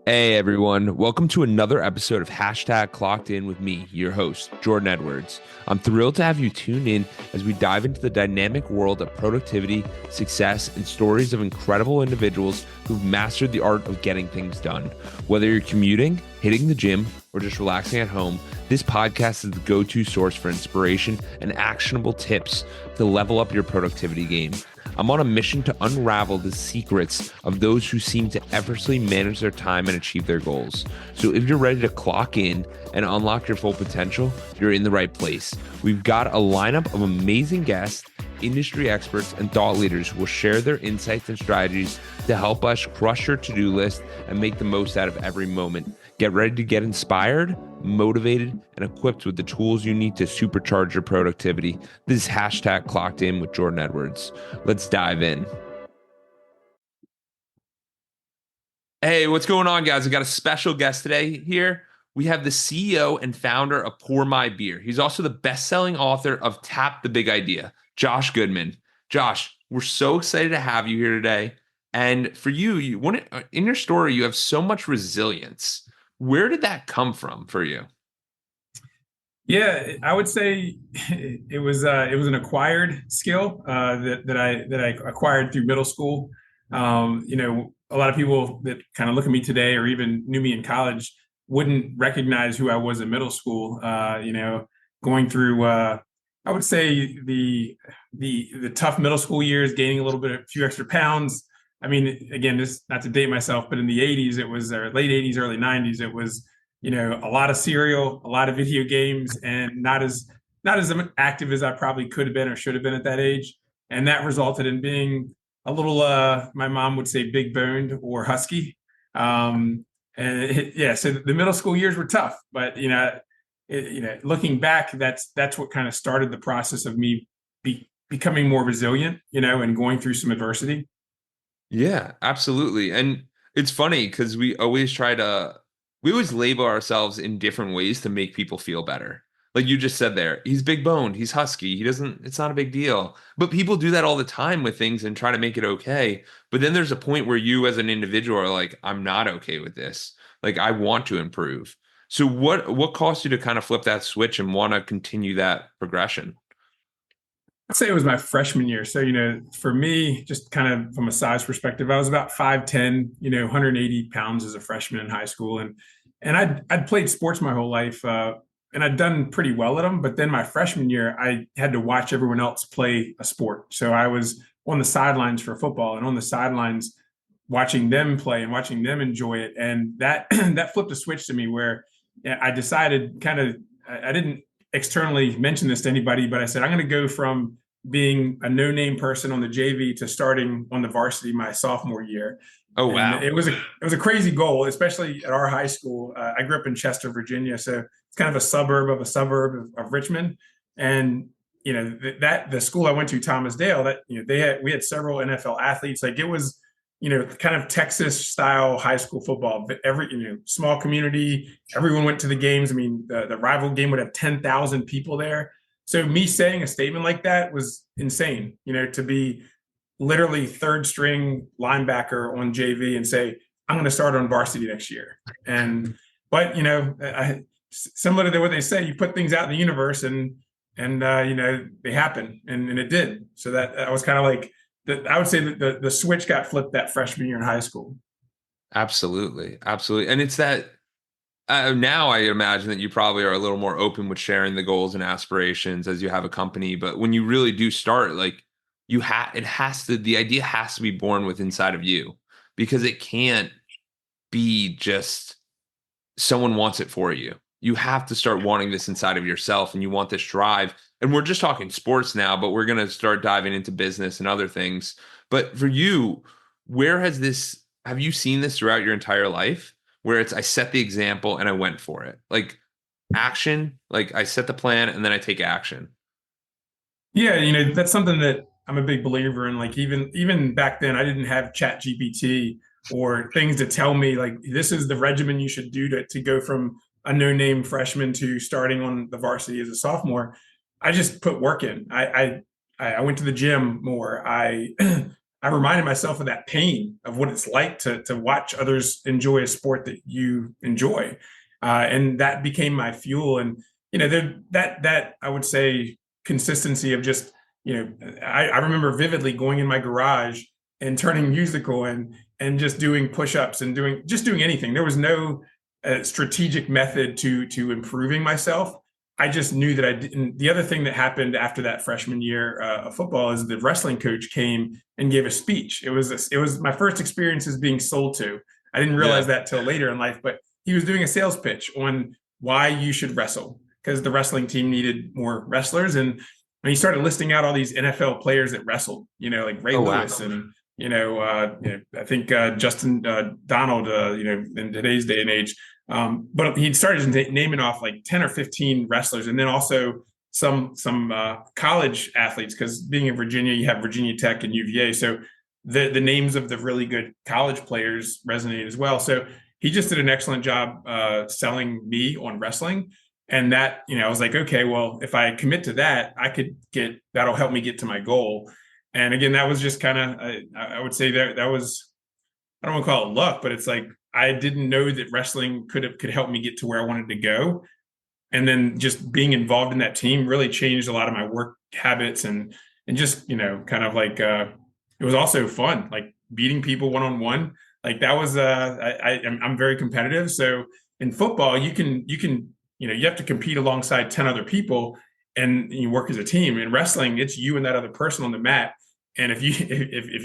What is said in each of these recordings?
Hey everyone, welcome to another episode of Clockedin with me, your host, Jordan Edwards. I'm thrilled to have you tune in as we dive into the dynamic world of productivity, success, and stories of incredible individuals who've mastered the art of getting things done. Whether you're commuting, hitting the gym, or just relaxing at home, this podcast is the go-to source for inspiration and actionable tips to level up your productivity game. I'm on a mission to unravel the secrets of those who seem to effortlessly manage their time and achieve their goals. So if you're ready to clock in and unlock your full potential, you're in the right place. We've got a lineup of amazing guests, industry experts, and thought leaders who will share their insights and strategies to help us crush your to-do list and make the most out of every moment. Get ready to get inspired, motivated, and equipped with the tools you need to supercharge your productivity. This is Clocked In with Jordan Edwards. Let's dive in. Hey, what's going on, guys? I got a special guest today here. We have the CEO and founder of Pour My Beer. He's also the best-selling author of Tap the Big Idea, Josh Goodman. Josh, we're so excited to have you here today. And for you in your story, you have so much resilience. Where did that come from for you? Yeah, I would say it was an acquired skill that I acquired through middle school. A lot of people that kind of look at me today or even knew me in college wouldn't recognize who I was in middle school. Going through I would say the tough middle school years, gaining a few extra pounds. I mean, again, this not to date myself, but in the '80s, it was or late '80s, early '90s, it was a lot of cereal, a lot of video games, and not as active as I probably could have been or should have been at that age. And that resulted in being a little, my mom would say, big boned or husky. So the middle school years were tough, but looking back, that's what kind of started the process of me becoming more resilient, and going through some adversity. Yeah, absolutely. And it's funny because we always label ourselves in different ways to make people feel better. Like you just said there, he's big boned, he's husky, it's not a big deal. But people do that all the time with things and try to make it okay. But then there's a point where you as an individual are like, I'm not okay with this. Like I want to improve. So what caused you to kind of flip that switch and want to continue that progression? I'd say it was my freshman year. So, for me, just kind of from a size perspective, I was about 5'10", 180 pounds as a freshman in high school. And I'd played sports my whole life, and I'd done pretty well at them. But then my freshman year, I had to watch everyone else play a sport. So I was on the sidelines for football and on the sidelines watching them play and watching them enjoy it. And that that flipped a switch to me where I decided I didn't externally mention this to anybody, but I said, I'm going to go from being a no-name person on the JV to starting on the varsity my sophomore year. Oh And wow. it was a crazy goal, especially at our high school. I grew up in Chester, Virginia, so it's kind of a suburb of of Richmond. And that the school I went to, Thomas Dale, that we had several NFL athletes. Like it was kind of Texas style high school football. But every small community, everyone went to the games. I mean, the rival game would have 10,000 people there. So me saying a statement like that was insane. To be literally third string linebacker on JV and say, I'm going to start on varsity next year. But similar to what they say, you put things out in the universe and they happen, and it did. So that was kind of like I would say that the switch got flipped that freshman year in high school. Absolutely. Absolutely. And it's that now I imagine that you probably are a little more open with sharing the goals and aspirations as you have a company. But when you really do start, like the idea has to be born with inside of you because it can't be just someone wants it for you. You have to start wanting this inside of yourself and you want this drive. And we're just talking sports now, but we're going to start diving into business and other things. But for you, have you seen this throughout your entire life where I set the example and I went for it? Like action, like I set the plan and then I take action. Yeah, that's something that I'm a big believer in. Like even back then, I didn't have Chat GPT or things to tell me like this is the regimen you should do to go from a no-name freshman to starting on the varsity as a sophomore. I just put work in. I went to the gym more. I I reminded myself of that pain of what it's like to watch others enjoy a sport that you enjoy. And that became my fuel. And, that I would say consistency of just, I remember vividly going in my garage and turning musical and just doing push-ups and doing anything. There was no strategic method to improving myself. I just knew that I didn't. The other thing that happened after that freshman year of football is the wrestling coach came and gave a speech. It was my first experience as being sold to. I didn't realize Yeah. that till later in life, but he was doing a sales pitch on why you should wrestle because the wrestling team needed more wrestlers, and he started listing out all these NFL players that wrestled. Like Ray Oh, wow. Lewis and I think Justin Donald. In today's day and age. But he started naming off like 10 or 15 wrestlers, and then also some college athletes, because being in Virginia, you have Virginia Tech and UVA. So the names of the really good college players resonate as well. So he just did an excellent job selling me on wrestling. And that, I was like, okay, well, if I commit to that, that'll help me get to my goal. And again, that was just kind of, I would say that was, I don't want to call it luck, but it's like I didn't know that wrestling could help me get to where I wanted to go. And then just being involved in that team really changed a lot of my work habits and just, kind of like it was also fun, like beating people one on one. Like that was I'm very competitive. So in football, you have to compete alongside 10 other people and you work as a team. In wrestling, it's you and that other person on the mat. And if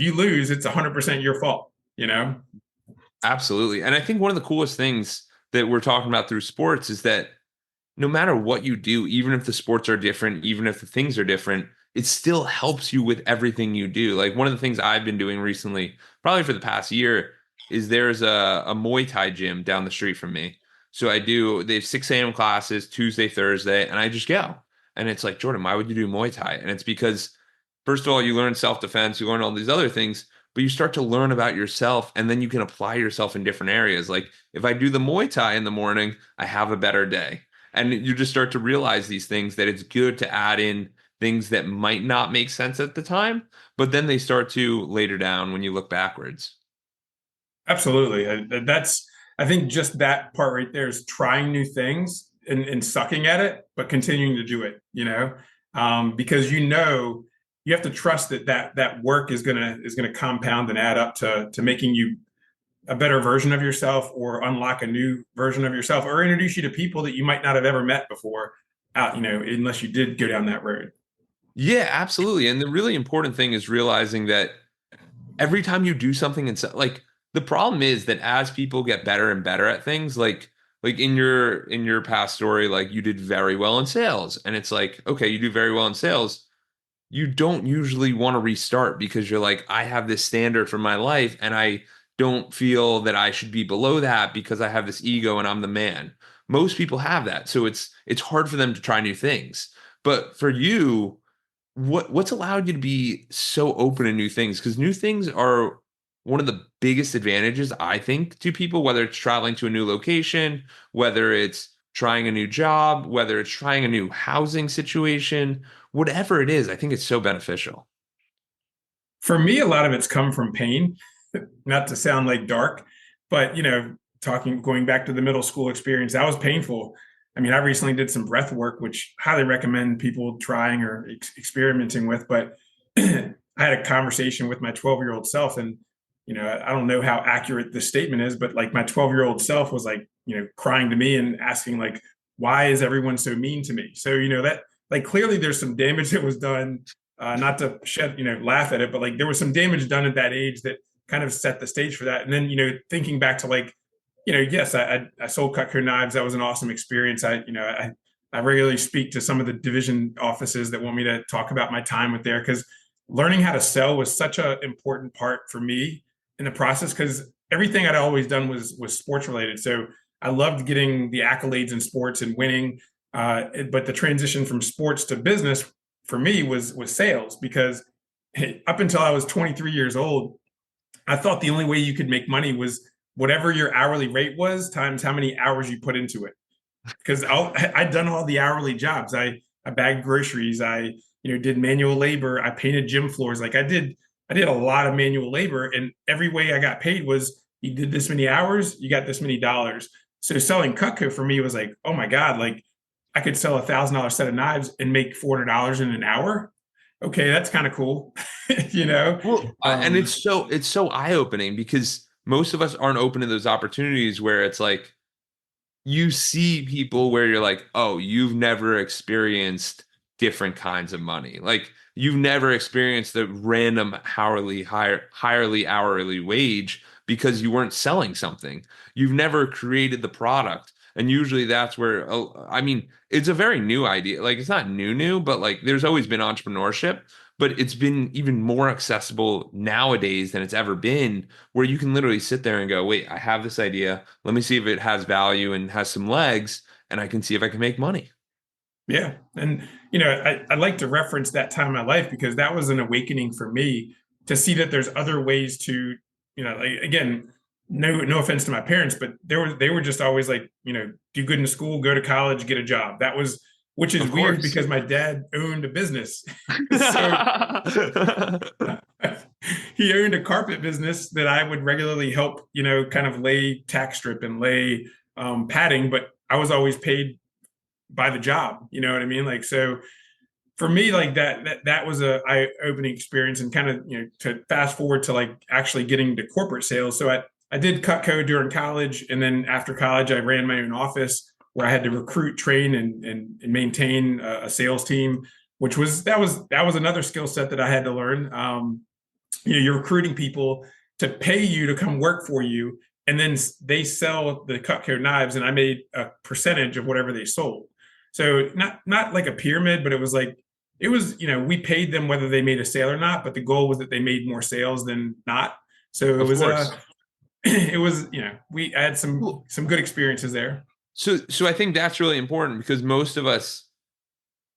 you lose, it's 100% your fault, you know? Absolutely. And I think one of the coolest things that we're talking about through sports is that no matter what you do, even if the sports are different, even if the things are different, it still helps you with everything you do. Like one of the things I've been doing recently, probably for the past year, is there's a Muay Thai gym down the street from me. So they have 6 a.m. classes Tuesday, Thursday, and I just go. And it's like, Jordan, why would you do Muay Thai? And it's because, first of all, you learn self-defense, you learn all these other things, but you start to learn about yourself and then you can apply yourself in different areas. Like if I do the Muay Thai in the morning, I have a better day. And you just start to realize these things that it's good to add in things that might not make sense at the time, but then they start to later down when you look backwards. Absolutely. I think just that part right there is trying new things and sucking at it, but continuing to do it, because you have to trust that work is gonna compound and add up to making you a better version of yourself or unlock a new version of yourself or introduce you to people that you might not have ever met before unless you did go down that road. Yeah, absolutely. And the really important thing is realizing that every time you do something and like the problem is that as people get better and better at things, like in your past story, like you did very well in sales. And it's like, okay, you do very well in sales. You don't usually want to restart because you're like, I have this standard for my life and I don't feel that I should be below that because I have this ego and I'm the man. Most people have that. So it's hard for them to try new things. But for you, what's allowed you to be so open to new things? Because new things are one of the biggest advantages, I think, to people, whether it's traveling to a new location, whether it's trying a new job, whether it's trying a new housing situation, whatever it is, I think it's so beneficial. For me, a lot of it's come from pain, not to sound like dark, but going back to the middle school experience, that was painful. I mean, I recently did some breath work, which highly recommend people trying or experimenting with. But I had a conversation with my 12-year-old self, and I don't know how accurate this statement is, but like my 12-year-old self was like, crying to me and asking like, why is everyone so mean to me? So that like clearly there's some damage that was done. Not to laugh at it, but like there was some damage done at that age that kind of set the stage for that. And then thinking back to like yes, I sold Cutco Knives. That was an awesome experience. I regularly speak to some of the division offices that want me to talk about my time with there because learning how to sell was such an important part for me in the process because everything I'd always done was sports related. So I loved getting the accolades in sports and winning. But the transition from sports to business for me was sales because up until I was 23 years old, I thought the only way you could make money was whatever your hourly rate was times how many hours you put into it. Because I'd done all the hourly jobs. I bagged groceries. I did manual labor. I painted gym floors. Like I did I did a lot of manual labor, and every way I got paid was you did this many hours, you got this many dollars. So selling Cutco for me was like, oh my God, like I could sell $1,000 set of knives and make $400 in an hour. Okay, that's kind of cool, you know. Well, and it's so eye-opening because most of us aren't open to those opportunities where it's like you see people where you're like, oh, you've never experienced different kinds of money. Like you've never experienced the random highly hourly wage because you weren't selling something. You've never created the product. And usually that's where, I mean, it's a very new idea. Like it's not new, but like there's always been entrepreneurship, but it's been even more accessible nowadays than it's ever been, where you can literally sit there and go, wait, I have this idea. Let me see if it has value and has some legs, and I can see if I can make money. Yeah. And, I like to reference that time in my life because that was an awakening for me to see that there's other ways to, like, again, no offense to my parents, but they were just always like, do good in school, go to college, get a job. Which is Of weird course. because my dad owned a business. So he owned a carpet business that I would regularly help, kind of lay tack strip and lay padding, but I was always paid by the job. You know what I mean? Like, so for me, like that was a eye-opening experience, and kind of, to fast forward to like actually getting to corporate sales. So I did Cutco during college, and then after college, I ran my own office where I had to recruit, train, and maintain a sales team, which was another skill set that I had to learn. You're recruiting people to pay you to come work for you, and then they sell the Cutco knives, and I made a percentage of whatever they sold. So not like a pyramid, but we paid them whether they made a sale or not, but the goal was that they made more sales than not. So it Of was course. it was, we I had Well, some good experiences there. so I think that's really important because most of us,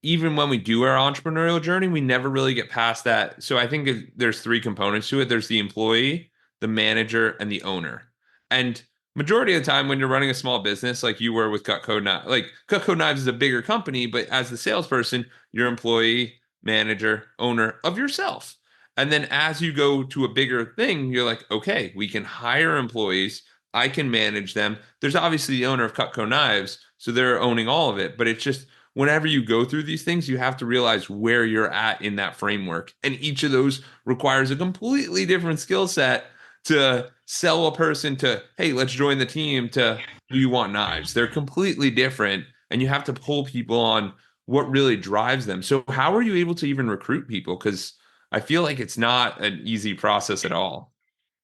even when we do our entrepreneurial journey, we never really get past that. So I think there's three components to it. There's the employee, the manager, and the owner. And majority of the time when you're running a small business like you were with Cutco Knives, like Cutco Knives is a bigger company, but as the salesperson, you're employee, manager, owner of yourself. And then as you go to a bigger thing, you're like, okay, we can hire employees. I can manage them. There's obviously the owner of Cutco Knives, so they're owning all of it, but it's just whenever you go through these things, you have to realize where you're at in that framework. And each of those requires a completely different skill set to sell a person to, hey, let's join the team to, do you want knives? They're completely different. And you have to pull people on what really drives them. So, how are you able to even recruit people? Because I feel like it's not an easy process at all.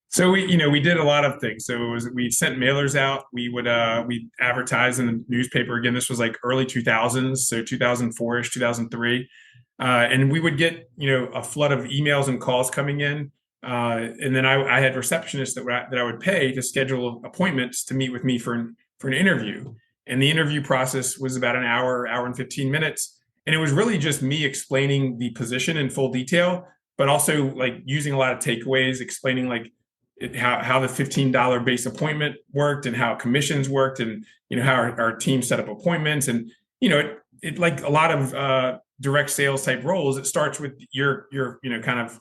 So we did a lot of things. So we sent mailers out. We advertised in the newspaper. Again, this was like early 2000s, so 2004ish, 2003. And we would get, a flood of emails and calls coming in. And then I had receptionists that I would pay to schedule appointments to meet with me for an interview. And the interview process was about an hour and 15 minutes. And it was really just me explaining the position in full detail, but also like using a lot of takeaways, explaining like how the $15 base appointment worked and how commissions worked, and how our team set up appointments. And it like a lot of direct sales type roles, it starts with your kind of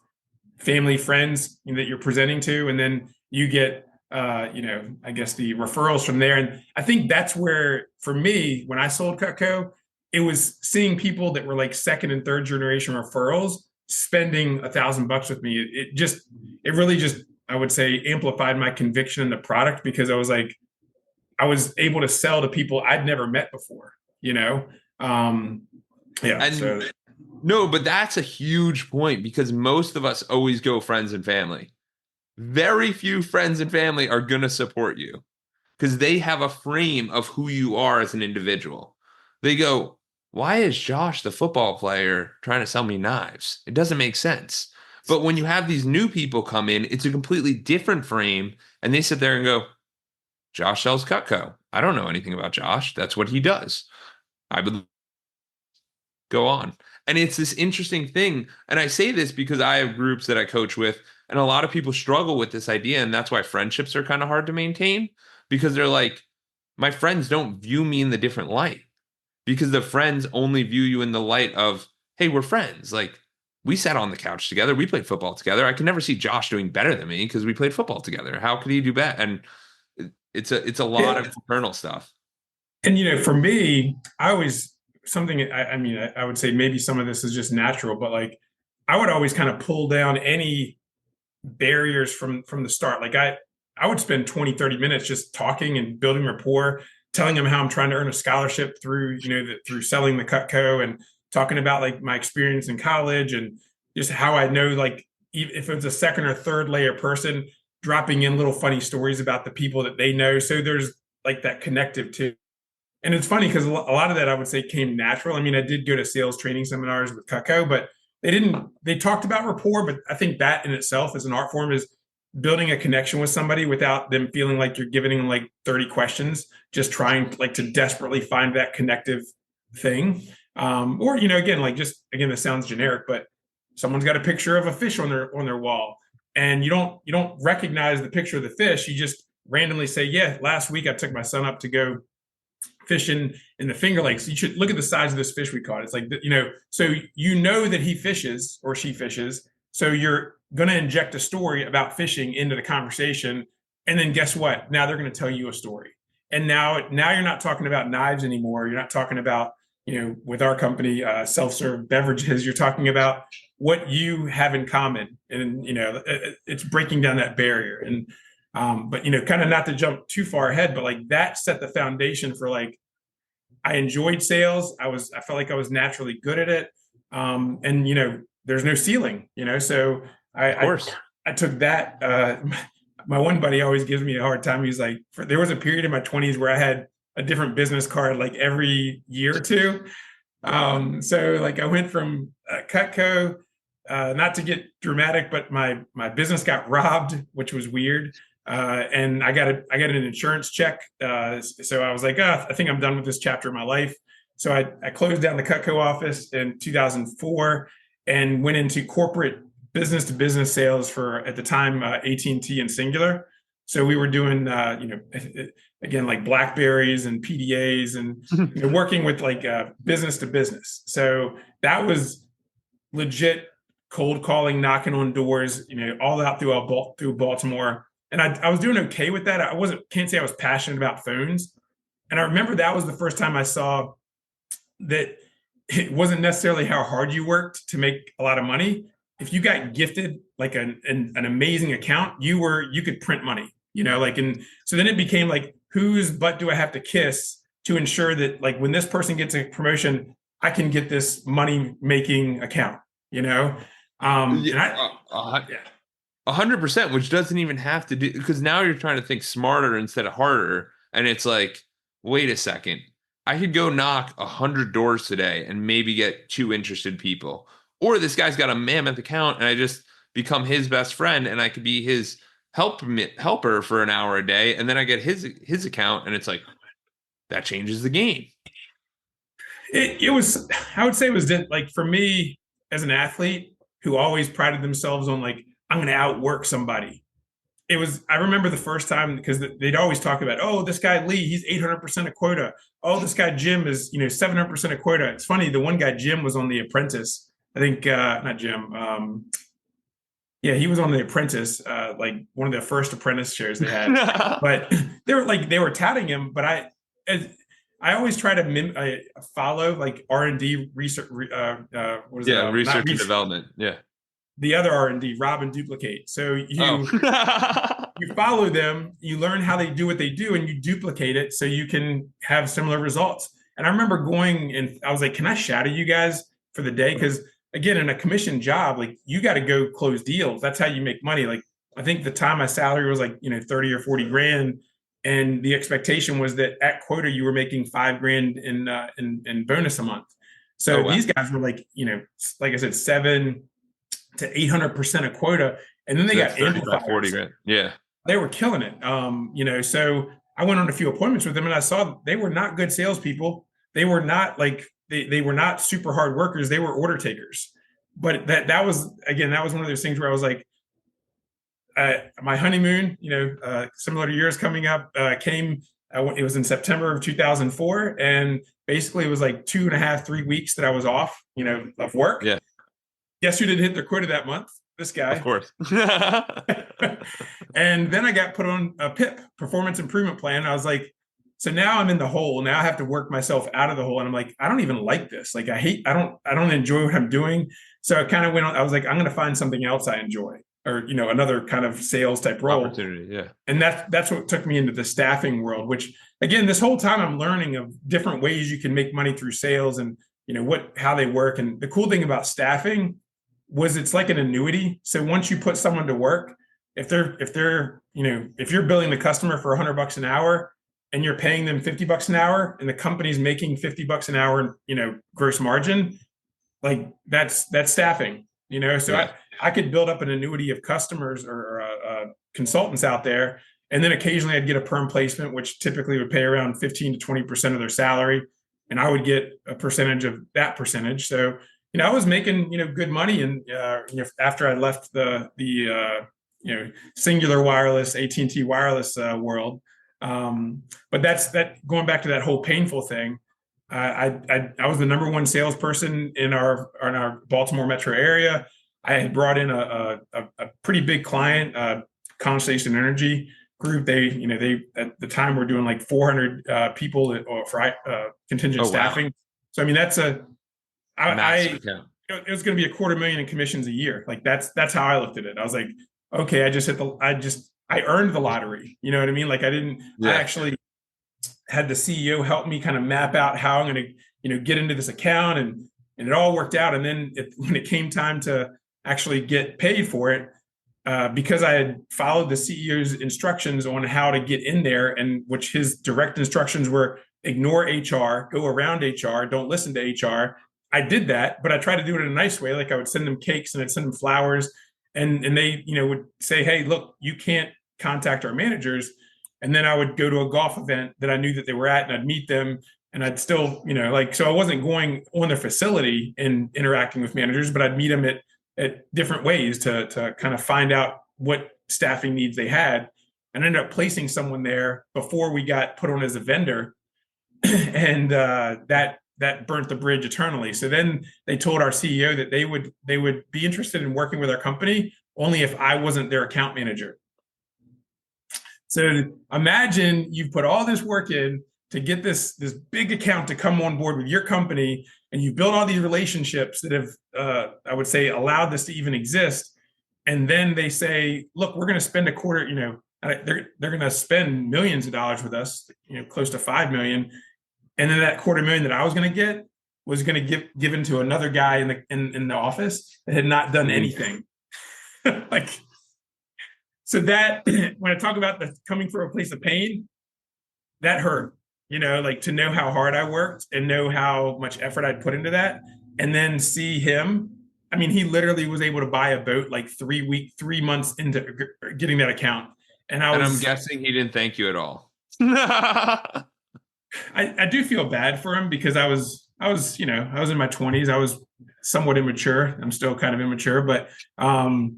family, friends that you're presenting to, and then you get I guess the referrals from there. And I think that's where, for me, when I sold Cutco, it was seeing people that were like second and third generation referrals spending $1,000 with me. It really just, I would say, amplified my conviction in the product, because I was able to sell to people I'd never met before, you know? Um, yeah. And So no, but that's a huge point because most of us always go friends and family. Very few friends and family are going to support you because they have a frame of who you are as an individual. They go, why is Josh, the football player, trying to sell me knives? It doesn't make sense. But when you have these new people come in, it's a completely different frame. And they sit there and go, Josh sells Cutco. I don't know anything about Josh. That's what he does. I would go on. And it's this interesting thing. And I say this because I have groups that I coach with, and a lot of people struggle with this idea. And that's why friendships are kind of hard to maintain because they're like, my friends don't view me in the different light because the friends only view you in the light of, hey, we're friends. Like, we sat on the couch together. We played football together. I can never see Josh doing better than me because we played football together. How could he do better? And it's a lot of internal stuff. And for me, I always something. I mean, I would say maybe some of this is just natural, but like I would always kind of pull down any barriers from the start. Like I would spend 20, 30 minutes just talking and building rapport, telling them how I'm trying to earn a scholarship through, through selling the Cutco, and talking about like my experience in college and just how I know, like, if it's a second or third layer person, dropping in little funny stories about the people that they know. So there's like that connective too. And it's funny because a lot of that I would say came natural. I mean, I did go to sales training seminars with Cutco, but they talked about rapport, but I think that in itself as an art form is building a connection with somebody without them feeling like you're giving them like 30 questions, just trying like to desperately find that connective thing. Or, again, like just, again, this sounds generic, but someone's got a picture of a fish on their wall, and you don't recognize the picture of the fish. You just randomly say, yeah, last week I took my son up to go fishing in the Finger Lakes. You should look at the size of this fish we caught. It's like, so that he fishes or she fishes. So you're going to inject a story about fishing into the conversation. And then guess what? Now they're going to tell you a story. And now you're not talking about knives anymore. You're not talking about, with our company, self-serve beverages. You're talking about what you have in common. And, it's breaking down that barrier. And, but kind of not to jump too far ahead, but like that set the foundation for like I enjoyed sales. I felt like I was naturally good at it, and there's no ceiling. So I took that. My one buddy always gives me a hard time. He's like, there was a period in my 20s where I had a different business card like every year or two. So like I went from Cutco. Not to get dramatic, but my business got robbed, which was weird. And I got an insurance check. So I was like, I think I'm done with this chapter of my life. So I closed down the Cutco office in 2004 and went into corporate business to business sales for, at the time, AT&T and Singular. So we were doing, again, like Blackberries and PDAs and working with like business to business. So that was legit cold calling, knocking on doors, all out through Baltimore. And I was doing okay with that. Can't say I was passionate about phones. And I remember that was the first time I saw that it wasn't necessarily how hard you worked to make a lot of money. If you got gifted like an amazing account, you could print money, and so then it became like, whose butt do I have to kiss to ensure that like when this person gets a promotion, I can get this money making account, And yeah, 100%, which doesn't even have to do, because now you're trying to think smarter instead of harder. And it's like, wait a second, I could go knock 100 doors today and maybe get 2 interested people. Or this guy's got a mammoth account and I just become his best friend and I could be his helper for an hour a day. And then I get his account and it's like, that changes the game. It was, I would say it was like for me as an athlete who always prided themselves on like, I'm going to outwork somebody. I remember the first time, because they'd always talk about, oh, this guy Lee, he's 800% of quota. Oh, this guy Jim is, 700% of quota. It's funny. The one guy, Jim, was on The Apprentice. I think, not Jim. Yeah, he was on The Apprentice, like one of the first Apprentice shows they had. But they were touting him. But I always try to follow like R&D research. Research and development. Yeah. The other R&D, rob and duplicate. So you follow them, you learn how they do what they do, and you duplicate it so you can have similar results. And I remember going and I was like, can I shadow you guys for the day? Because again, in a commission job, like you got to go close deals. That's how you make money. Like I think the time my salary was like 30 or 40 grand, and the expectation was that at quota you were making $5 grand in bonus a month. So these guys were like, like I said, 700 to 800% of quota, and then they got amplifiers. 40 grand. Yeah, they were killing it. So I went on a few appointments with them, and I saw they were not good salespeople. They were not like they were not super hard workers. They were order takers. But that was one of those things where I was like, my honeymoon, similar to yours coming up, came. It was in September of 2004, and basically it was like 2.5, 3 weeks that I was off, of work. Yeah. guess who didn't hit their quota that month? This Of guy. course. And then I got put on a PIP, performance improvement plan. I was like, so now I'm in the hole. Now I have to work myself out of the hole. And I'm like, I don't even like this. Like I don't enjoy what I'm doing. So I kind of went on, I was like, I'm going to find something else I enjoy, or, another kind of sales type role. Opportunity. Yeah. And that's what took me into the staffing world, which again, this whole time I'm learning of different ways you can make money through sales and, how they work. And the cool thing about staffing was it's like an annuity. So once you put someone to work, if you're billing the customer for $100 an hour and you're paying them $50 an hour and the company's making $50 an hour, gross margin, like that's staffing, so Yeah. I could build up an annuity of customers or consultants out there. And then occasionally I'd get a perm placement, which typically would pay around 15 to 20% of their salary. And I would get a percentage of that percentage. So, I was making, good money. And, after I left the Singular Wireless, AT&T wireless world. But that's going back to that whole painful thing. I was the number one salesperson in our Baltimore metro area. I had brought in a pretty big client, Constellation Energy Group. They at the time were doing like 400 people for contingent staffing. Wow. So I mean that's it was going to be $250,000 in commissions a year. Like that's how I looked at it. I was like, okay, I earned the lottery. You know what I mean? Like I actually had the CEO help me kind of map out how I'm going to, get into this account, and it all worked out. And then when it came time to actually get paid for it, because I had followed the CEO's instructions on how to get in there, and which his direct instructions were ignore HR, go around HR, don't listen to HR. I did that, but I tried to do it in a nice way. Like I would send them cakes and I'd send them flowers, and they, would say, hey, look, you can't contact our managers. And then I would go to a golf event that I knew that they were at, and I'd meet them, and I'd still, so I wasn't going on their facility and interacting with managers, but I'd meet them at different ways to kind of find out what staffing needs they had, and ended up placing someone there before we got put on as a vendor. And that burnt the bridge eternally. So then they told our CEO that they would be interested in working with our company only if I wasn't their account manager. So imagine you've put all this work in to get this big account to come on board with your company, and you've built all these relationships that have, I would say, allowed this to even exist. And then they say, look, we're going to spend a quarter, they're going to spend millions of dollars with us, close to 5 million. And then that $250,000 that I was going to get was going to get given to another guy in the office that had not done anything. So that when I talk about the coming from a place of pain, that hurt, to know how hard I worked and know how much effort I'd put into that, and then see him. I mean, he literally was able to buy a boat like 3 months into getting that account. And I'm guessing he didn't thank you at all. I do feel bad for him because I was in my 20s. I was somewhat immature. I'm still kind of immature, but I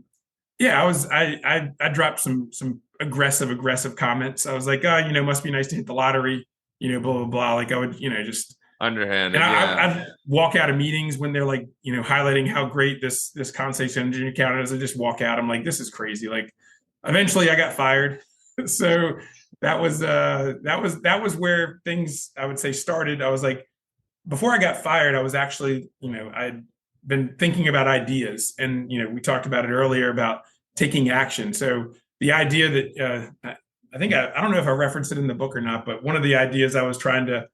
dropped some aggressive comments. I was like, oh, must be nice to hit the lottery, blah, blah, blah. Like I would, just underhanded. And I'd walk out of meetings when they're like, highlighting how great this Constellation Energy account is. I just walk out. I'm like, this is crazy. Like eventually I got fired. So that was where things, I would say, started. I was like, before I got fired, I was actually, I'd been thinking about ideas, and we talked about it earlier about taking action. So the idea that I think I don't know if I referenced it in the book or not, but one of the ideas I was trying to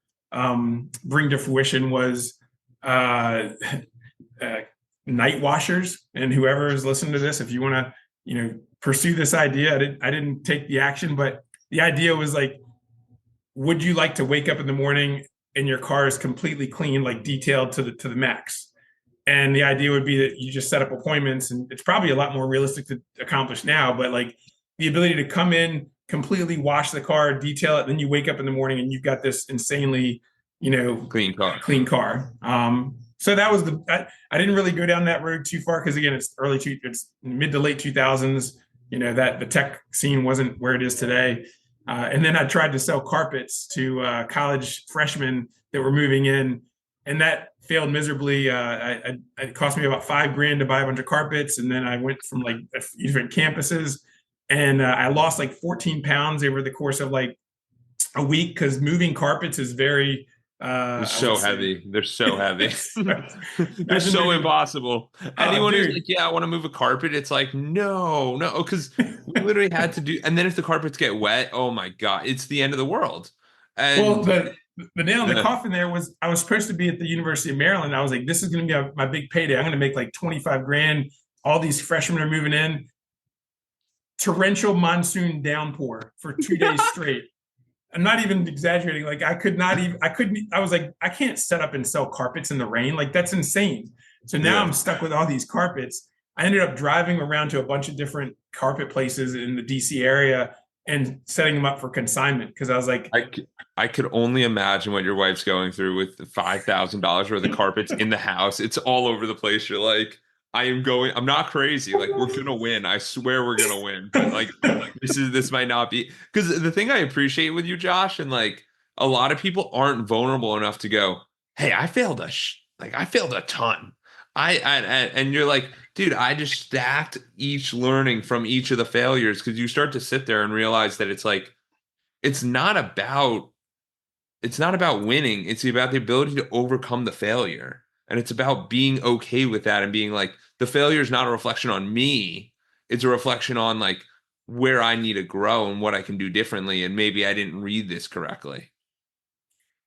bring to fruition was night washers. And whoever is listening to this, if you want to pursue this idea, I didn't take the action, but the idea was like, would you like to wake up in the morning and your car is completely clean, like detailed to the max? And the idea would be that you just set up appointments, and it's probably a lot more realistic to accomplish now, but like the ability to come in, completely wash the car, detail it, then you wake up in the morning and you've got this insanely, clean car. So that was I didn't really go down that road too far, because again, it's mid to late 2000s, that the tech scene wasn't where it is today. And then I tried to sell carpets to college freshmen that were moving in. and that failed miserably. It cost me about $5,000 to buy a bunch of carpets, and then I went from like a few different campuses, and I lost like 14 pounds over the course of like a week because moving carpets is very, They're I would so say, heavy. They're so heavy. They're imagine so moving. impossible. Oh, Anyone who's dude. like, yeah, I want to move a carpet, it's like, no, no, because we literally had to do, and then if the carpets get wet, oh my God, it's the end of the world. Well, And the nail in the uh, coffin there was I was supposed to be at the University of Maryland. I was like, this is going to be my big payday. I'm going to make like 25 grand. All these freshmen are moving in. Torrential monsoon downpour for 2 days straight. I'm not even exaggerating. Like I could not even, I couldn't, I was like, I can't set up and sell carpets in the rain. Like that's insane. So now yeah, I'm stuck with all these carpets. I ended up driving around to a bunch of different carpet places in the DC area and setting them up for consignment because I was like, I could only imagine what your wife's going through with the $5,000 worth of carpets in the house. It's all over the place. You're like, I'm not crazy. Like, we're gonna win. I swear we're gonna win. But like, this might not be because the thing I appreciate with you, Josh, and like a lot of people aren't vulnerable enough to go, hey, I failed a ton. And you're like, dude, I just stacked each learning from each of the failures because you start to sit there and realize that it's like, it's not about it's not about winning. It's about the ability to overcome the failure. And it's about being okay with that and being like, the failure is not a reflection on me. It's a reflection on like where I need to grow and what I can do differently. And maybe I didn't read this correctly.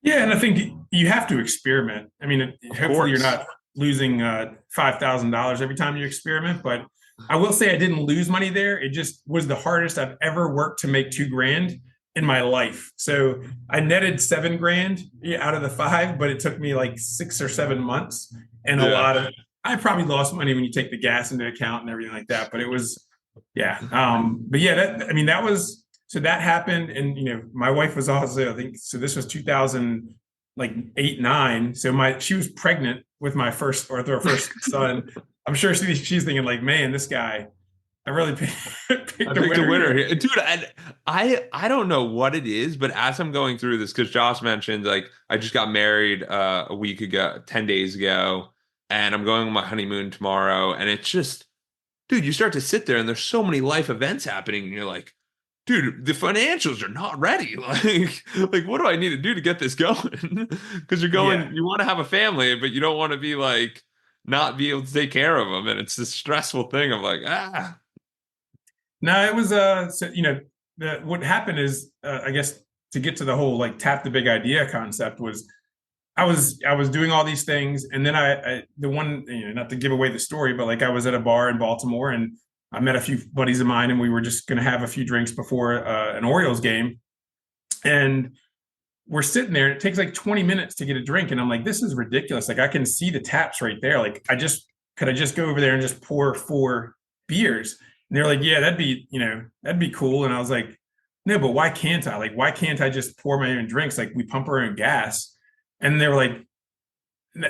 yeah, and I think you have to experiment. I mean, Of hopefully you're course. not losing $5,000 every time you experiment. But I will say I didn't lose money there. It just was the hardest I've ever worked to make 2 grand in my life. So I netted 7 grand out of the five, but it took me like 6 or 7 months and a Yeah. lot of. I probably lost money when you take the gas into account and everything like that. But it was, yeah. But yeah, that I mean that was so that happened, and my wife was also, I think, so this was 2000 like 8 9, so she was pregnant with my first or their first son. I'm sure she's thinking like, man, this guy, I really I picked a picked a winner winner here. here. Dude, I don't know what it is, but as I'm going through this, because Josh mentioned like I just got married a week ago, 10 days ago, and I'm going on my honeymoon tomorrow. And it's just, dude, you start to sit there and there's so many life events happening, and you're like, dude, the financials are not ready. Like what do I need to do to get this going? Because Yeah. you want to have a family, but you don't want to be like not be able to take care of them. And it's this stressful thing of like, ah, No, it was so, what happened is I guess to get to the whole like tap the big idea concept was I was doing all these things, and then the one, not to give away the story, but like I was at a bar in Baltimore, and I met a few buddies of mine, and we were just going to have a few drinks before an Orioles game, and we're sitting there, and it takes like 20 minutes to get a drink, and I'm like, this is ridiculous. Like I can see the taps right there. Like could I just go over there and just pour 4 beers? And they're like, yeah, that'd be cool. And I was like, no, but why can't I? Like, why can't I just pour my own drinks? Like we pump our own gas. And they were like,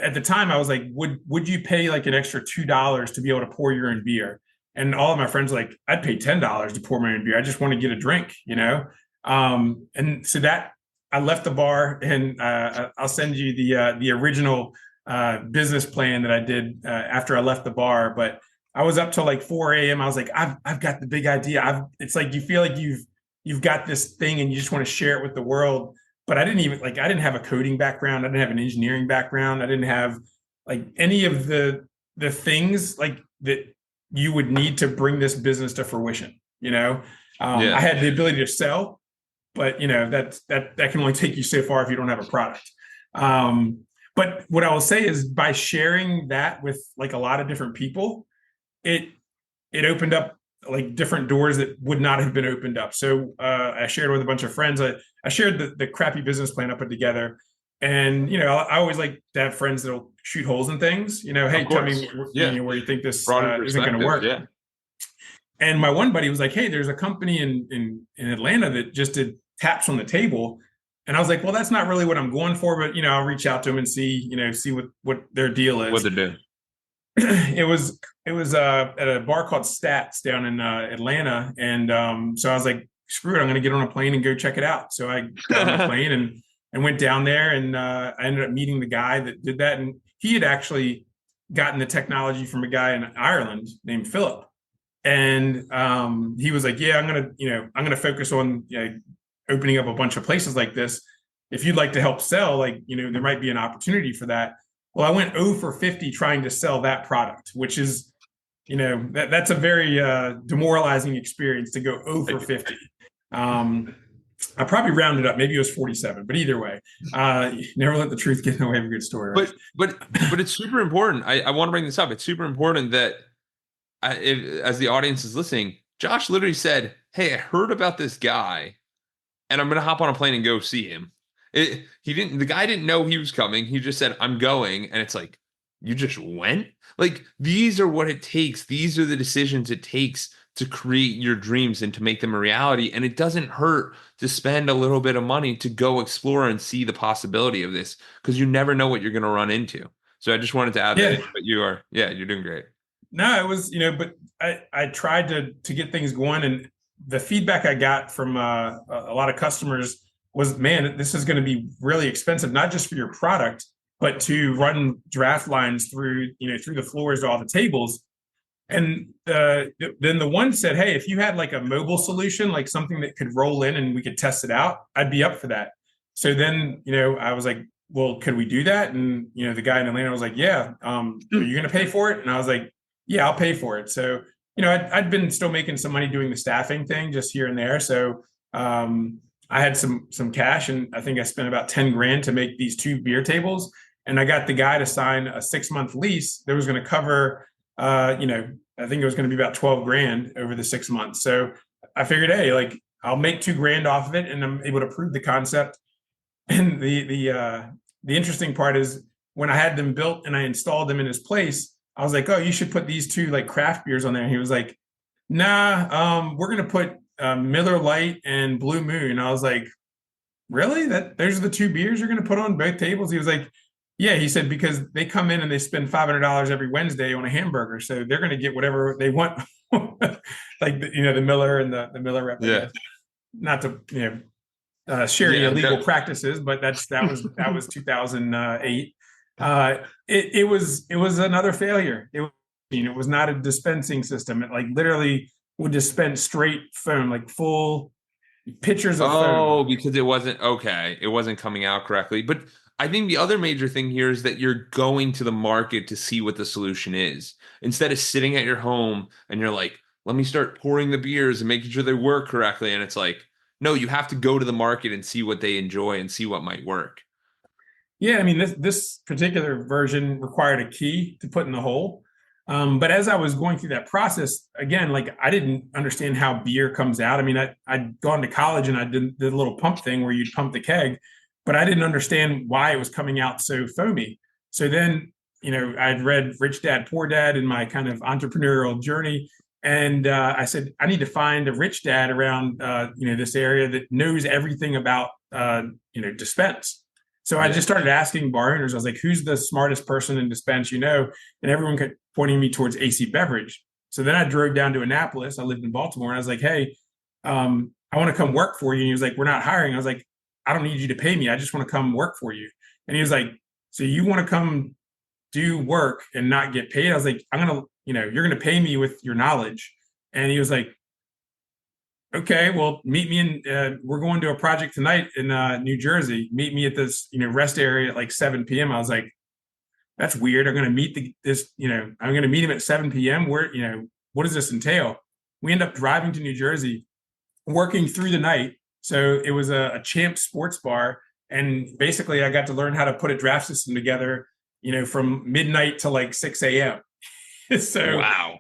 at the time I was like, would you pay like an extra $2 to be able to pour your own beer? And all of my friends were like, I'd pay $10 to pour my own beer. I just want to get a drink. And so that I left the bar, and I'll send you the original business plan that I did after I left the bar. But I was up till like 4 a.m. I was like, I've got the big idea. It's like you feel like you've got this thing and you just want to share it with the world. But I didn't have a coding background. I didn't have an engineering background. I didn't have like any of the things like that you would need to bring this business to fruition. I yeah. had the ability to sell, but that can only take you so far if you don't have a product. But what I will say is by sharing that with like a lot of different people, it it opened up like different doors that would not have been opened up. So I shared with a bunch of friends. I shared the crappy business plan I put together, and I always like to have friends that'll shoot holes in things. Of Hey, tell course. me Yeah. where you think this Broaden isn't going to perspective. work. Yeah. And my one buddy was like, "Hey, there's a company in Atlanta that just did taps on the table." And I was like, "Well, that's not really what I'm going for, but I'll reach out to them and see what their deal What is." to do. It was at a bar called Stats down in Atlanta, and so I was like, "Screw it, I'm going to get on a plane and go check it out." So I got on a plane and and went down there, and I ended up meeting the guy that did that. And he had actually gotten the technology from a guy in Ireland named Philip. And he was like, yeah, I'm gonna focus on opening up a bunch of places like this. If you'd like to help sell, there might be an opportunity for that. Well, I went 0 for 50 trying to sell that product, which is, that's a very demoralizing experience to go 0 for 50. I probably rounded up. Maybe it was 47, but either way, never let the truth get in the way of a good story. Right? But it's super important. I want to bring this up. It's super important that as the audience is listening, Josh literally said, "Hey, I heard about this guy, and I'm gonna hop on a plane and go see him." The guy didn't know he was coming. He just said, "I'm going," and it's like, you just went. Like, these are what it takes. These are the decisions it takes to create your dreams and to make them a reality. And it doesn't hurt to spend a little bit of money to go explore and see the possibility of this, because you never know what you're going to run into. So I just wanted to add that. But you're doing great. No, it was, but I tried to get things going, and the feedback I got from a lot of customers was, man, this is going to be really expensive, not just for your product, but to run draft lines through the floors to all the tables. And then the one said, hey, if you had like a mobile solution, like something that could roll in and we could test it out, I'd be up for that. So then, I was like, well, could we do that? And, the guy in Atlanta was like, yeah, are you going to pay for it? And I was like, yeah, I'll pay for it. So, I'd been still making some money doing the staffing thing just here and there. So I had some cash, and I think I spent about 10 grand to make these 2 beer tables. And I got the guy to sign a 6-month lease that was going to cover, I think it was going to be about 12 grand over the 6 months. So I figured, hey, like, I'll make 2 grand off of it, and I'm able to prove the concept. And the interesting part is, when I had them built and I installed them in his place, I was like, oh, you should put these 2 like craft beers on there. And he was like, nah, we're going to put Miller Lite and Blue Moon. And I was like, really? Those are the 2 beers you're going to put on both tables? He was like, yeah. He said, because they come in and they spend $500 every Wednesday on a hamburger, so they're going to get whatever they want, like the Miller and the Miller replica. Yeah. Not to share any illegal practices, but that was 2008. It was another failure. It was not a dispensing system. It like literally would dispense straight foam, like full pitchers of foam. Oh, because it wasn't coming out correctly. But I think the other major thing here is that you're going to the market to see what the solution is, instead of sitting at your home and you're like, let me start pouring the beers and making sure they work correctly. And it's like, no, you have to go to the market and see what they enjoy and see what might work. Yeah, I mean, this particular version required a key to put in the hole. But as I was going through that process, again, like, I didn't understand how beer comes out. I mean, I'd gone to college and I did the little pump thing where you'd pump the keg, but I didn't understand why it was coming out so foamy. So then, I'd read Rich Dad, Poor Dad in my kind of entrepreneurial journey. And I said, I need to find a rich dad around, this area that knows everything about, dispense. So I just started asking bar owners. I was like, who's the smartest person in dispense, And everyone kept pointing me towards AC Beverage. So then I drove down to Annapolis. I lived in Baltimore. And I was like, hey, I want to come work for you. And he was like, we're not hiring. I was like, I don't need you to pay me. I just want to come work for you. And he was like, so you want to come do work and not get paid? I was like, you're going to pay me with your knowledge. And he was like, okay, well, meet me in, we're going to a project tonight in New Jersey. Meet me at this, rest area at like 7 p.m. I was like, that's weird. I'm going to meet I'm going to meet him at 7 p.m. Where, what does this entail? We end up driving to New Jersey, working through the night. So it was a Champ sports bar. And basically I got to learn how to put a draft system together, from midnight to like 6 a.m. So, wow.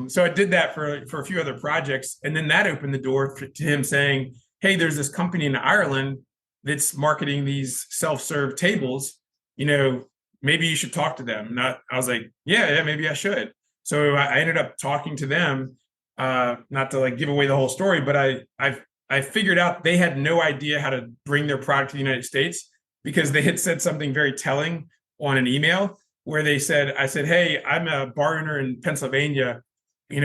So I did that for a few other projects. And then that opened the door to him saying, hey, there's this company in Ireland that's marketing these self-serve tables. Maybe you should talk to them. I was like, yeah, maybe I should. So I ended up talking to them, not to like give away the whole story, but I figured out they had no idea how to bring their product to the United States, because they had said something very telling on an email where I said, hey, I'm a bar owner in Pennsylvania. I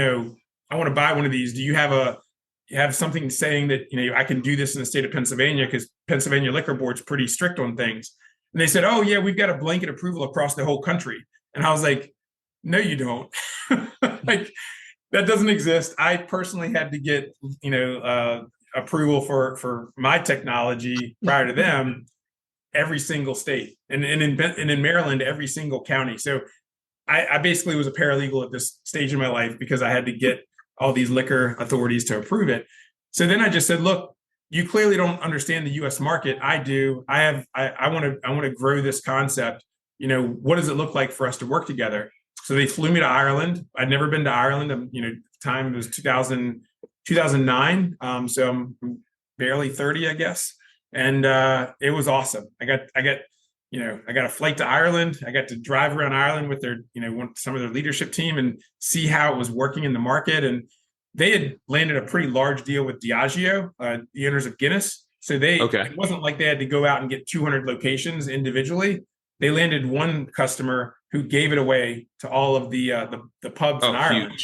want to buy one of these. Do you have have something saying that, I can do this in the state of Pennsylvania because Pennsylvania Liquor Board's pretty strict on things. And they said, oh, yeah, we've got a blanket approval across the whole country. And I was like, no, you don't. Like, that doesn't exist. I personally had to get, approval for my technology prior to them, every single state, and in Maryland, every single county. So I basically was a paralegal at this stage in my life because I had to get all these liquor authorities to approve it. So then I just said, look, you clearly don't understand the U.S. market. I do. I want to grow this concept. What does it look like for us to work together? So they flew me to Ireland. I'd never been to Ireland. Time was 2009. So I'm barely 30, I guess. And it was awesome. I got a flight to Ireland. I got to drive around Ireland with their, some of their leadership team and see how it was working in the market. And they had landed a pretty large deal with Diageo, the owners of Guinness. So it wasn't like they had to go out and get 200 locations individually. They landed one customer who gave it away to all of the pubs in Ireland.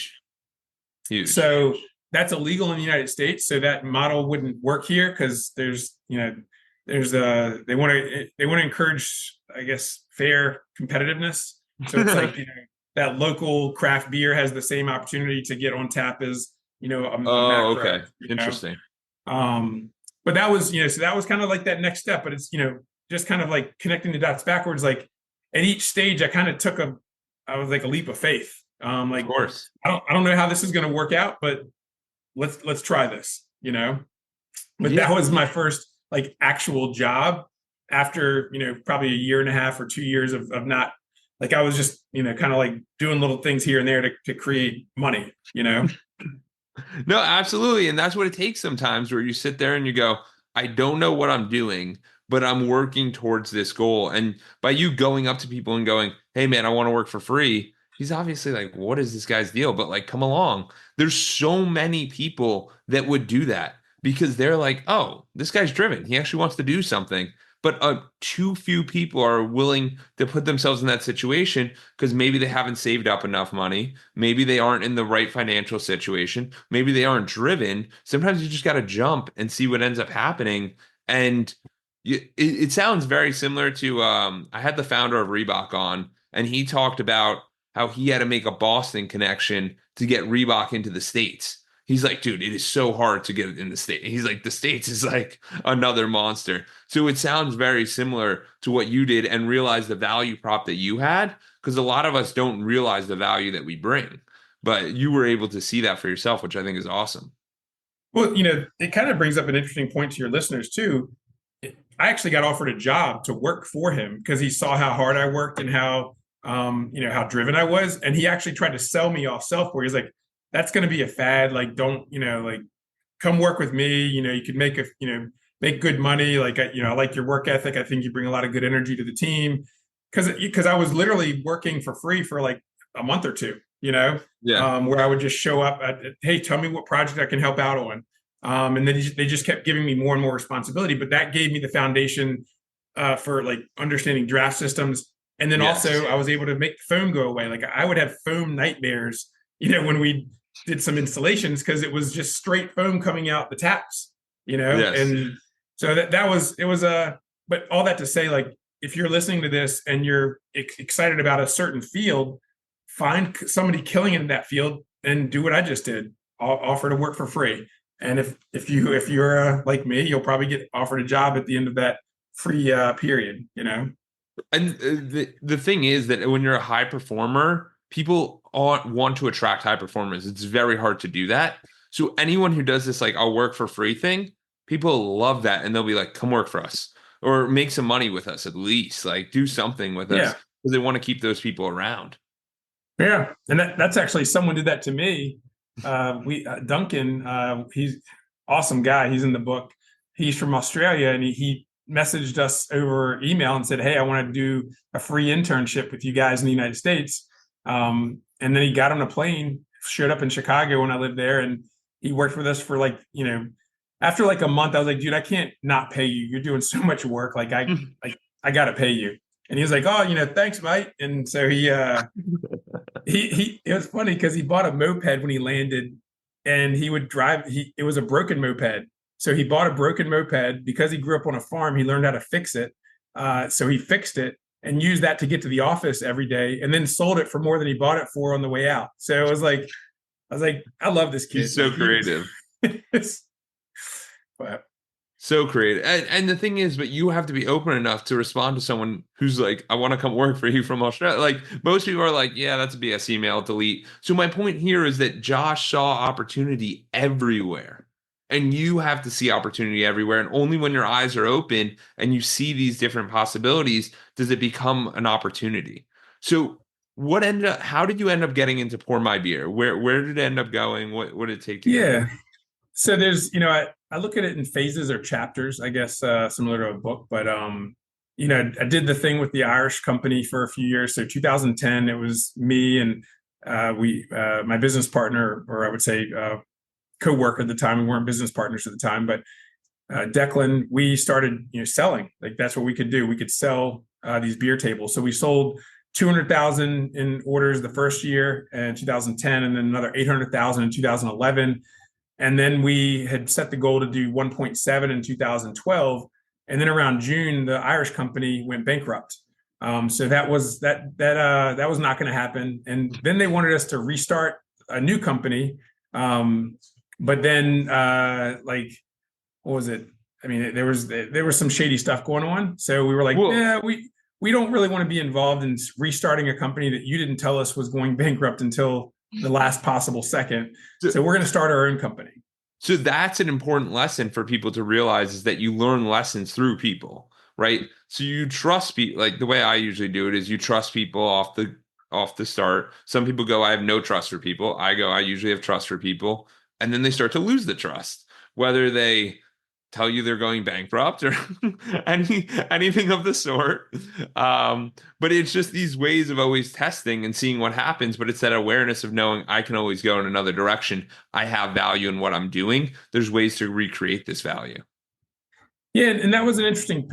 Huge. So that's illegal in the United States. So that model wouldn't work here because they want to encourage, I guess, fair competitiveness. So it's like, that local craft beer has the same opportunity to get on tap as, a macro, okay. Interesting. But that was, so that was kind of like that next step, but it's, just kind of like connecting the dots backwards. Like at each stage, I kind of took a leap of faith. Like, of course, I don't know how this is going to work out, but let's try this, but that was my first like actual job after, probably a year and a half or 2 years of not, like, I was just, kind of like doing little things here and there to create money, No, absolutely. And that's what it takes sometimes, where you sit there and you go, I don't know what I'm doing, but I'm working towards this goal. And by you going up to people and going, hey, man, I want to work for free. He's obviously like, what is this guy's deal? But like, come along. There's so many people that would do that because they're like, oh, this guy's driven. He actually wants to do something. But too few people are willing to put themselves in that situation because maybe they haven't saved up enough money. Maybe they aren't in the right financial situation. Maybe they aren't driven. Sometimes you just got to jump and see what ends up happening. And it sounds very similar to I had the founder of Reebok on, and he talked about how he had to make a Boston connection to get Reebok into the States. He's like, dude, it is so hard to get in the States. He's like, the States is like another monster. So it sounds very similar to what you did and realize the value prop that you had, because a lot of us don't realize the value that we bring. But you were able to see that for yourself, which I think is awesome. Well, it kind of brings up an interesting point to your listeners too. I actually got offered a job to work for him because he saw how hard I worked and how how driven I was. And he actually tried to sell me off Self-Board. He's like, that's going to be a fad. Like, don't, like, come work with me. You could make make good money. Like, I like your work ethic. I think you bring a lot of good energy to the team. Because I was literally working for free for like a month or two, where I would just show up hey, tell me what project I can help out on. And then they just kept giving me more and more responsibility. But that gave me the foundation for like understanding draft systems. And then also I was able to make the foam go away. Like, I would have foam nightmares, when we did some installations, because it was just straight foam coming out the taps, and so but all that to say, like, if you're listening to this and you're excited about a certain field, find somebody killing in that field and do what I just did. I'll offer to work for free. And if you're like me, you'll probably get offered a job at the end of that free period, And the thing is that when you're a high performer, people want to attract high performers. It's very hard to do that. So anyone who does this, like, I'll work for free thing, people love that. And they'll be like, come work for us or make some money with us, at least, like, do something with us, because they want to keep those people around. Yeah. And that's actually, someone did that to me. Duncan, he's awesome guy. He's in the book. He's from Australia, and he messaged us over email and said, hey, I want to do a free internship with you guys in the United States. And then he got on a plane, showed up in Chicago when I lived there, and he worked with us for like, after like a month, I was like, dude, I can't not pay you. You're doing so much work. Like, I got to pay you. And he was like, oh, thanks, mate. And so he it was funny because he bought a moped when he landed and he would drive. It was a broken moped, so he bought a broken moped because he grew up on a farm. He learned how to fix it, so he fixed it and used that to get to the office every day, and then sold it for more than he bought it for on the way out. So it was like, I was like, I love this kid. He's so creative. But So creative. And the thing is, but you have to be open enough to respond to someone who's like, I want to come work for you from Australia. Like most people are like, yeah, that's a BS email, delete. So my point here is that Josh saw opportunity everywhere. And you have to see opportunity everywhere. And only when your eyes are open and you see these different possibilities does it become an opportunity. So how did you end up getting into Pour My Beer? Where did it end up going? What did it take to get there? yeah, so there's, I look at it in phases or chapters, I guess, similar to a book. But I did the thing with the Irish company for a few years. So 2010, it was me and my business partner, or I would say co-worker at the time. We weren't business partners at the time, but Declan, we started, selling. Like that's what we could do. We could sell these beer tables. So we sold 200,000 in orders the first year in 2010, and then another 800,000 in 2011. And then we had set the goal to do 1.7 in 2012. And then around June, the Irish company went bankrupt. So that was not going to happen. And then they wanted us to restart a new company. But then what was it? I mean, there was some shady stuff going on. So we were like, yeah, we don't really want to be involved in restarting a company that you didn't tell us was going bankrupt until the last possible second. So we're going to start our own company. So that's an important lesson for people to realize, is that you learn lessons through people, right? So you trust people. Like the way I usually do it is you trust people off the start. Some people go, I have no trust for people. I go, I usually have trust for people. And then they start to lose the trust, whether they tell you they're going bankrupt or anything of the sort. But it's just these ways of always testing and seeing what happens. But it's that awareness of knowing I can always go in another direction. I have value in what I'm doing. There's ways to recreate this value. Yeah, and that was an interesting,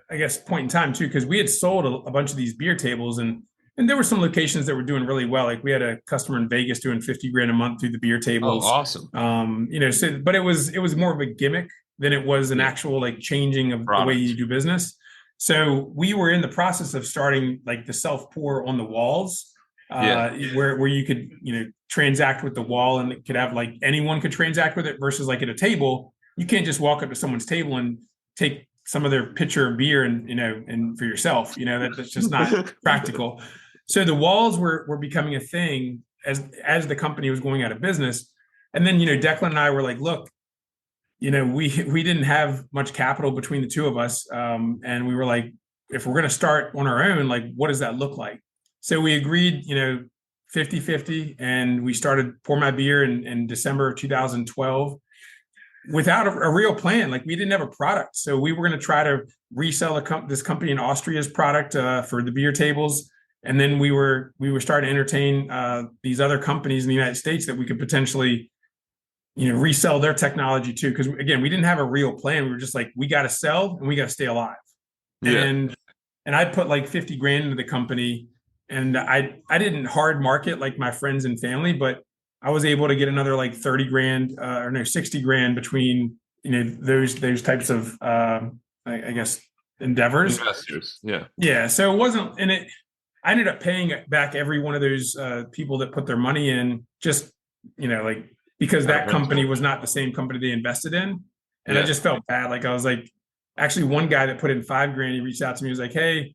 I guess, point in time too, because we had sold a bunch of these beer tables, and there were some locations that were doing really well. Like we had a customer in Vegas doing 50 grand a month through the beer tables. Oh, awesome. But it was more of a gimmick than it was an actual like changing of the way you do business. So we were in the process of starting like the self pour on the walls, where you could transact with the wall, and it could have like anyone could transact with it, versus like at a table, you can't just walk up to someone's table and take some of their pitcher of beer and for yourself. That's just not practical. So the walls were becoming a thing as the company was going out of business. And then Declan and I were like, look, we didn't have much capital between the two of us. And we were like, if we're going to start on our own, like, what does that look like? So we agreed, 50-50, and we started Pour My Beer in December of 2012 without a real plan. Like we didn't have a product. So we were going to try to resell this company in Austria's product for the beer tables. And then we were starting to entertain these other companies in the United States that we could potentially resell their technology too. Because again, we didn't have a real plan. We were just like, we got to sell and we got to stay alive. Yeah. And I put like 50 grand into the company, and I didn't hard market like my friends and family, but I was able to get another like 30 grand 60 grand between, those types of, I guess, endeavors. Investors. Yeah. Yeah. So it wasn't, I ended up paying back every one of those people that put their money in, just, because that company was not the same company they invested in. And I just felt bad. Like I was like, actually one guy that put in 5 grand, he reached out to me, he was like, hey,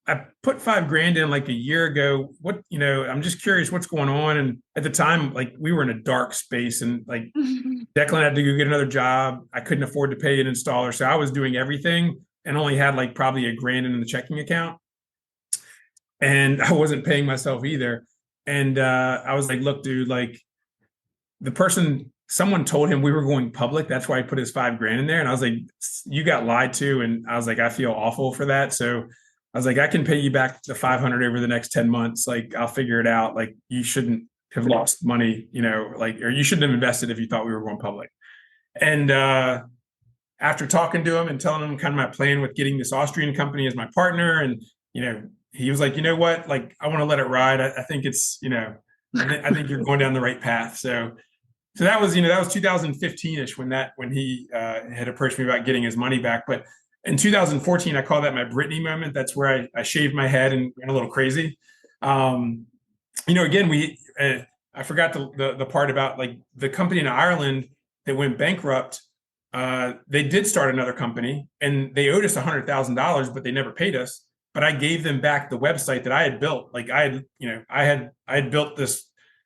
I put 5 grand in like a year ago. What, I'm just curious what's going on. And at the time, like we were in a dark space, and like Declan had to go get another job. I couldn't afford to pay an installer. So I was doing everything and only had like probably $1 grand in the checking account. And I wasn't paying myself either. And I was like, look, dude, like someone told him we were going public. That's why he put his 5 grand in there. And I was like, you got lied to. And I was like, I feel awful for that. So I was like, I can pay you back the 500 over the next 10 months. Like, I'll figure it out. Like, you shouldn't have lost money, or you shouldn't have invested if you thought we were going public. And after talking to him and telling him kind of my plan with getting this Austrian company as my partner, and, he was like, you know what, like, I want to let it ride. I think it's, I think you're going down the right path. So So that was 2015-ish when he had approached me about getting his money back. But in 2014, I call that my Britney moment. That's where I shaved my head and went a little crazy. Um, again, I forgot the part about like the company in Ireland that went bankrupt. They did start another company and they owed us $100,000, but they never paid us. But I gave them back the website that I had built. Like I had built this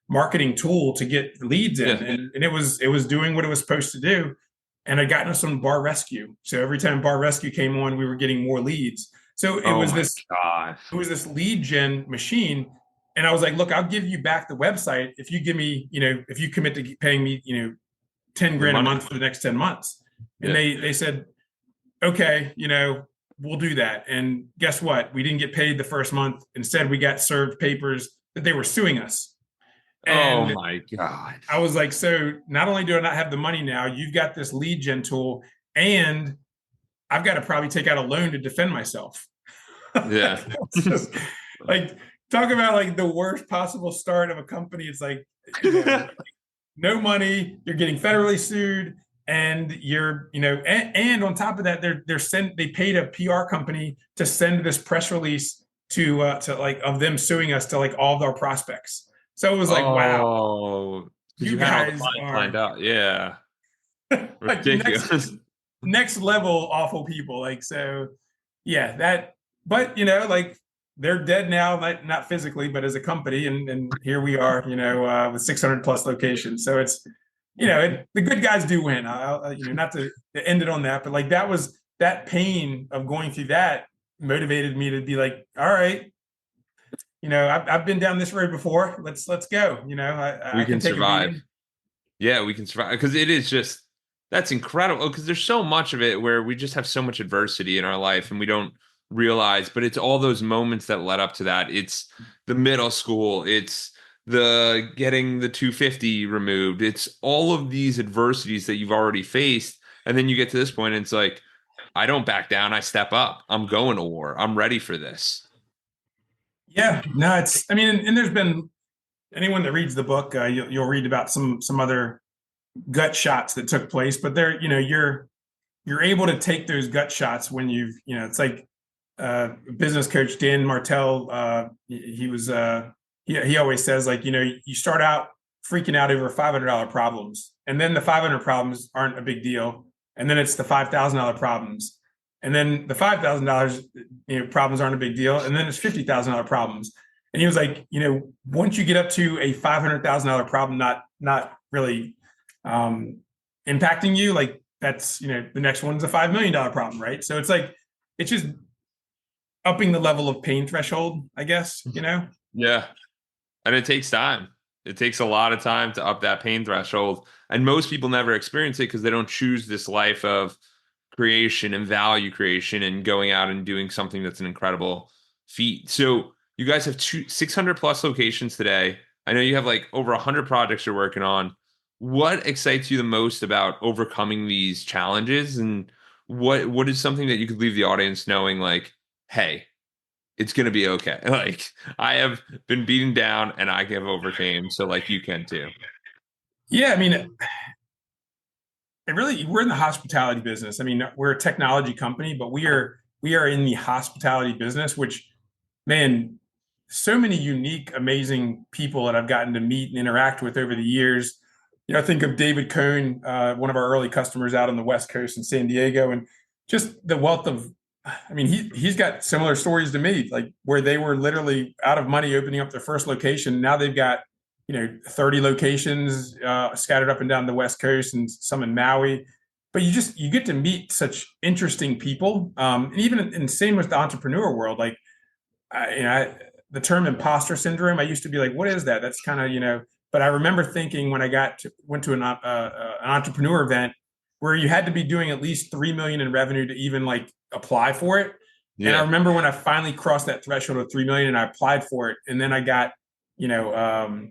marketing tool to get leads in, Yeah. and it was doing what it was supposed to do. And I'd gotten us on Bar Rescue. So every time Bar Rescue came on, we were getting more leads. So it Oh was my this God. it was this lead gen machine. And I was like, look, I'll give you back the website if you give me, if you commit to paying me, 10 The grand a money. month for the next 10 months. And Yeah. they said, okay, we'll do that. And guess what? We didn't get paid the first month. Instead, we got served papers that they were suing us. Oh And my God. I was like, so not only do I not have the money now, you've got this lead gen tool, and I've got to probably take out a loan to defend myself. Yeah. It's just like, talk about like the worst possible start of a company. It's like, no money, you're getting federally sued, and and on top of that, they paid a PR company to send this press release to like of them suing us to like all of our prospects. So it was like, wow, Oh, because you you had all the guys clients lined are up. Yeah. like next Ridiculous. next level awful people. Like, so yeah, but like they're dead now, not physically, but as a company. And here we are, with 600 plus locations. So it's, the good guys do win. Not to end it on that, but like that pain of going through that motivated me to be like, all right, I've been down this road before. Let's go. I We can can take a survive. beating. Yeah, we can survive because it is just that's incredible. Because there's so much of it where we just have so much adversity in our life and we don't realize, but it's all those moments that led up to that. It's the middle school, it's the getting the 250 removed, it's all of these adversities that you've already faced. And then you get to this point and it's like, I don't back down, I step up. I'm going to war. I'm ready for this. Yeah, no, I mean, and there's been anyone that reads the book, you'll read about some other gut shots that took place, but you're able to take those gut shots when it's like business coach Dan Martell. He always says, like, you start out freaking out over $500 problems, and then the 500 problems aren't a big deal, and then it's the $5,000 problems, and then the $5,000 problems aren't a big deal, and then it's $50,000 problems. And he was like, once you get up to a $500,000 problem, not really impacting you, like that's the next one's a $5 million problem, right? So it's like it's just upping the level of pain threshold, I guess. Yeah. And it takes time. It takes a lot of time to up that pain threshold. And most people never experience it because they don't choose this life of creation and value creation and going out and doing something that's an incredible feat. So you guys have 600 plus locations today. I know you have like over 100 projects you're working on. What excites you the most about overcoming these challenges? And what is something that you could leave the audience knowing like, hey, it's going to be okay. Like I have been beaten down and I have overcame. So like you can too. Yeah, I mean, we're in the hospitality business. I mean, we're a technology company, but we are in the hospitality business, which, man, so many unique, amazing people that I've gotten to meet and interact with over the years. I think of David Cohn, one of our early customers out on the West Coast in San Diego, and just the wealth of, I mean, he's got similar stories to me, like where they were literally out of money opening up their first location. Now they've got 30 locations scattered up and down the West Coast and some in Maui. But you get to meet such interesting people, and even and same with the entrepreneur world. Like, the term imposter syndrome, I used to be like, what is that? That's kind of. But I remember thinking when I went to an entrepreneur event where you had to be doing at least 3 million in revenue to even like apply for it. And I Yeah. remember when I finally crossed that threshold of 3 million and I applied for it, and then I got you know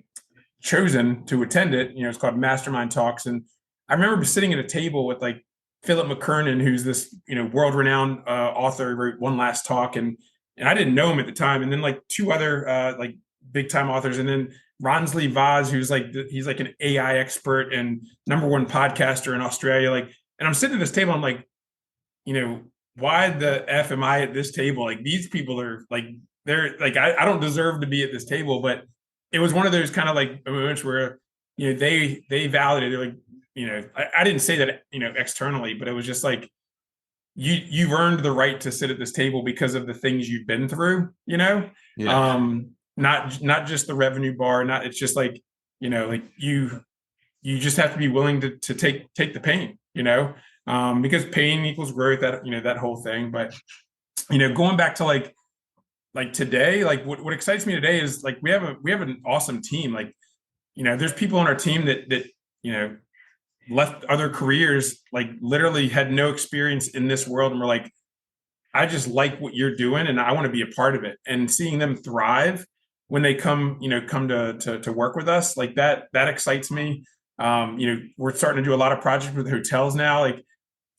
chosen to attend it. It's called Mastermind Talks. And I remember sitting at a table with like Philip McKernan, who's this, world-renowned author, wrote One Last Talk. And I didn't know him at the time. And then like two other like big time authors, and then Ronsley Vaz, who's like he's like an AI expert and number one podcaster in Australia. Like, and I'm sitting at this table, I'm like, you know, why the F am I at this table? Like these people are like they're like I don't deserve to be at this table, but it was one of those kind of like moments where they validated like I didn't say that externally, but it was just like you've earned the right to sit at this table because of the things you've been through, Yeah. not just the revenue bar, not it's just like like you just have to be willing to take the pain, because pain equals growth, that that whole thing. But going back to like today, like what excites me today is like we have an awesome team. Like there's people on our team that left other careers, like literally had no experience in this world, and we're like, I just like what you're doing and I want to be a part of it. And seeing them thrive when they come to work with us, like that excites me. We're starting to do a lot of projects with hotels now. Like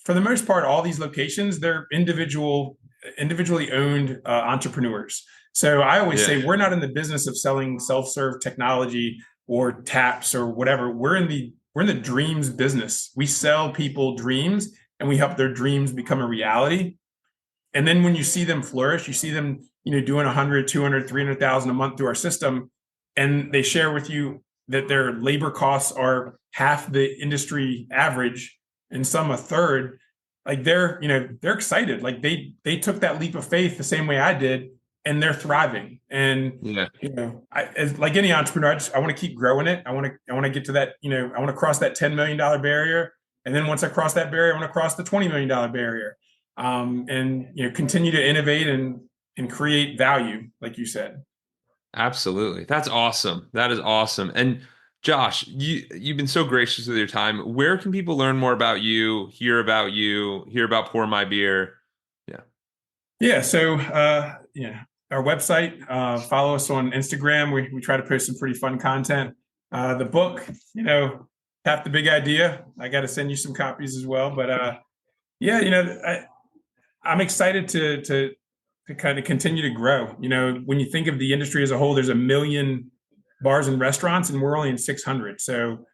for the most part, all these locations, they're individually owned entrepreneurs. So I always say we're not in the business of selling self-serve technology or taps or whatever. We're in the dreams business. We sell people dreams and we help their dreams become a reality. And then when you see them flourish, you see them, doing 100, 200, 300,000 a month through our system, and they share with you that their labor costs are half the industry average and some a third. Like they're excited. Like they took that leap of faith the same way I did, and they're thriving. And like any entrepreneur, I want to keep growing it. I want to get to that. I want to cross that $10 million barrier, and then once I cross that barrier, I want to cross the $20 million barrier, and continue to innovate and create value, like you said. Absolutely. That's awesome. That is awesome. And Josh, you've been so gracious with your time. Where can people learn more about you, hear about Pour My Beer? Yeah. Yeah. So our website, follow us on Instagram. We try to post some pretty fun content. The book, Half the Big Idea. I got to send you some copies as well. But I'm excited to kind of continue to grow. When you think of the industry as a whole, there's 1 million bars and restaurants, and we're only in 600. So,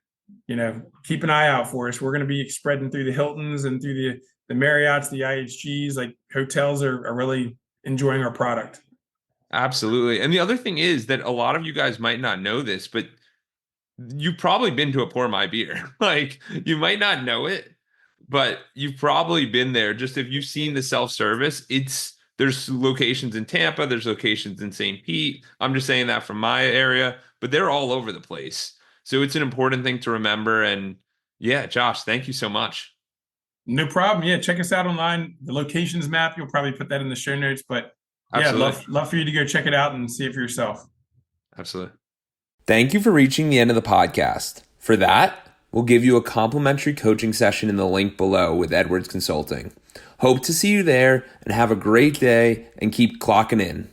keep an eye out for us. We're going to be spreading through the Hiltons and through the Marriotts, the IHGs. Like hotels are really enjoying our product. Absolutely. And the other thing is that a lot of you guys might not know this, but you've probably been to a Pour My Beer. Like you might not know it, but you've probably been there. Just if you've seen the self-service, there's locations in Tampa, there's locations in St. Pete. I'm just saying that from my area, but they're all over the place. So it's an important thing to remember. And yeah, Josh, thank you so much. No problem. Yeah, check us out online. The locations map, you'll probably put that in the show notes. But yeah, love for you to go check it out and see it for yourself. Absolutely. Thank you for reaching the end of the podcast. For that, we'll give you a complimentary coaching session in the link below with Edwards Consulting. Hope to see you there and have a great day and keep clocking in.